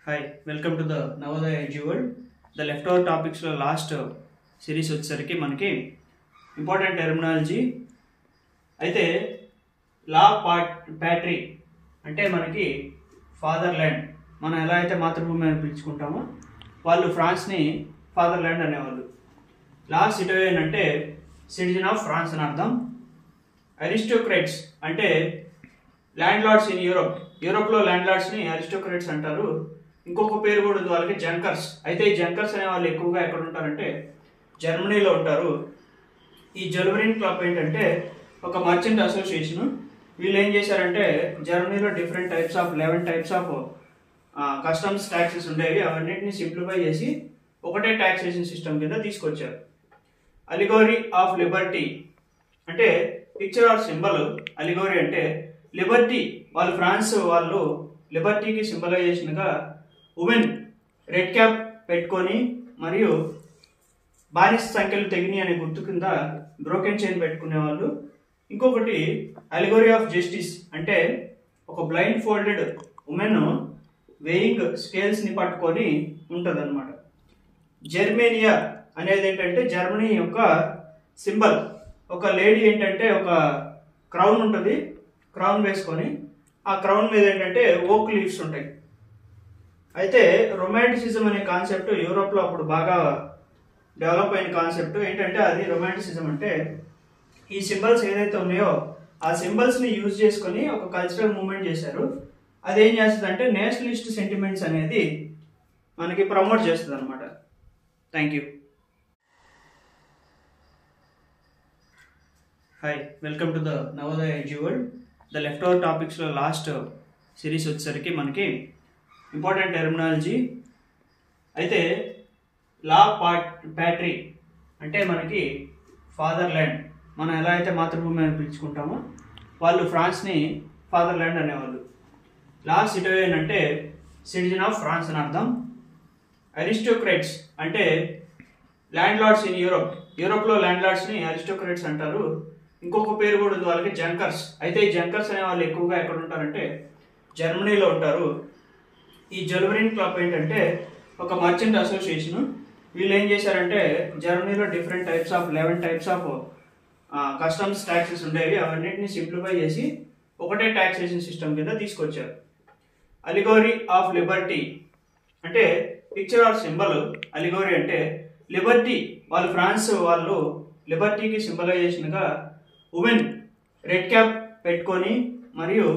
Hi, welcome to the Navodaya Edge World. The leftover topics లో last series వచ్చేసరికి మనకి important terminology అయితే లా ప్యాట్రీ అంటే మనకి ఫాదర్ ల్యాండ్, మనం ఎలా అయితే మాతృభూమి అని పిలుచుకుంటామో వాళ్ళు ఫ్రాన్స్ని ఫాదర్ ల్యాండ్ అనేవాళ్ళు. లా సిటోయన్ అంటే సిటిజన్ ఆఫ్ ఫ్రాన్స్ అని అర్థం. అరిస్టోక్రాట్స్ అంటే ల్యాండ్ లార్డ్స్ ఇన్ యూరోప్లో ల్యాండ్ లార్డ్స్ని అరిస్టోక్రాట్స్ అంటారు. ఇంకొక పేరు కూడా ఉంది వాళ్ళకి, జంకర్స్. అయితే ఈ జంకర్స్ అనే వాళ్ళు ఎక్కువగా ఎక్కడ ఉంటారంటే జర్మనీలో ఉంటారు. ఈ జర్మనీన్ క్లబ్ ఏంటంటే ఒక మర్చెంట్ అసోసియేషన్. వీళ్ళు ఏం చేశారంటే జర్మనీలో different types of 11 types of customs taxes ఉండేవి, అవన్నిటిని సింప్లిఫై చేసి ఒకటే ట్యాక్సేషన్ సిస్టమ్ కింద తీసుకొచ్చారు. అలిగోరీ ఆఫ్ లిబర్టీ అంటే పిక్చర్ ఆర్ సింబల్. అలిగోరీ అంటే లిబర్టీ, వాళ్ళు ఫ్రాన్స్ వాళ్ళు లిబర్టీకి సింబలైజేషన్గా ఉమెన్ రెడ్ క్యాప్ పెట్టుకొని మరియు బానిస సంఖ్యలు తెగిని అనే గుర్తు కింద బ్రోకెన్ చైన్ పెట్టుకునేవాళ్ళు. ఇంకొకటి అలిగోరీ ఆఫ్ జస్టిస్ అంటే ఒక బ్లైండ్ ఫోల్డెడ్ ఉమెన్ వెయింగ్ స్కేల్స్ని పట్టుకొని ఉంటుంది అనమాట. జర్మేనియా అనేది ఏంటంటే జర్మనీ యొక్క సింబల్. ఒక లేడీ ఏంటంటే ఒక క్రౌన్ ఉంటుంది, క్రౌన్ వేసుకొని ఆ క్రౌన్ మీద ఏంటంటే ఓక్ లీవ్స్ ఉంటాయి. అయితే రొమాంటిసిజం అనే కాన్సెప్ట్ యూరోప్లో అప్పుడు బాగా డెవలప్ అయిన కాన్సెప్ట్. ఏంటంటే అది రొమాంటిసిజం అంటే ఈ సింబల్స్ ఏదైతే ఉన్నాయో ఆ సింబల్స్ని యూజ్ చేసుకొని ఒక కల్చరల్ మూవ్మెంట్ చేశారు. అదేం చేస్తుంది అంటే నేషనలిస్ట్ సెంటిమెంట్స్ అనేది మనకి ప్రమోట్ చేస్తుంది అనమాట. Thank you. Hi, welcome to the Navodaya edge world. The leftover టాపిక్స్లో లాస్ట్ సిరీస్ వచ్చేసరికి మనకి ఇంపార్టెంట్ టెర్మినాలజీ అయితే లా ప్యాట్రీ అంటే మనకి ఫాదర్ ల్యాండ్, మనం ఎలా అయితే మాతృభూమి అని పిలుచుకుంటామో వాళ్ళు ఫ్రాన్స్ని ఫాదర్ ల్యాండ్ అనేవాళ్ళు. లా సిటోయన్ అంటే సిటిజన్ ఆఫ్ ఫ్రాన్స్ అని అర్థం. అరిస్టోక్రాట్స్ అంటే ల్యాండ్ లార్డ్స్ ఇన్ యూరోప్లో ల్యాండ్ లార్డ్స్ని అరిస్టోక్రాట్స్ అంటారు. ఇంకొక పేరు కూడా ఉంది వాళ్ళకి, జంకర్స్. అయితే ఈ జంకర్స్ అనే వాళ్ళు ఎక్కువగా ఎక్కడ ఉంటారంటే జర్మనీలో ఉంటారు. ఈ జర్మనీన్ క్లబ్ ఏంటంటే ఒక మర్చెంట్ అసోసియేషన్. వీళ్ళు ఏం చేశారంటే జర్మనీలో different types of 11 types of customs taxes ఉండేవి, అవన్నిటిని సింప్లిఫై చేసి ఒకటే ట్యాక్సేషన్ సిస్టమ్ కింద తీసుకొచ్చారు. అలిగోరీ ఆఫ్ లిబర్టీ అంటే పిక్చర్ ఆర్ సింబల్. అలిగోరీ అంటే లిబర్టీ, వాళ్ళు ఫ్రాన్స్ వాళ్ళు లిబర్టీకి సింబలైజేషన్గా ఉమెన్ రెడ్ క్యాప్ పెట్టుకొని మరియు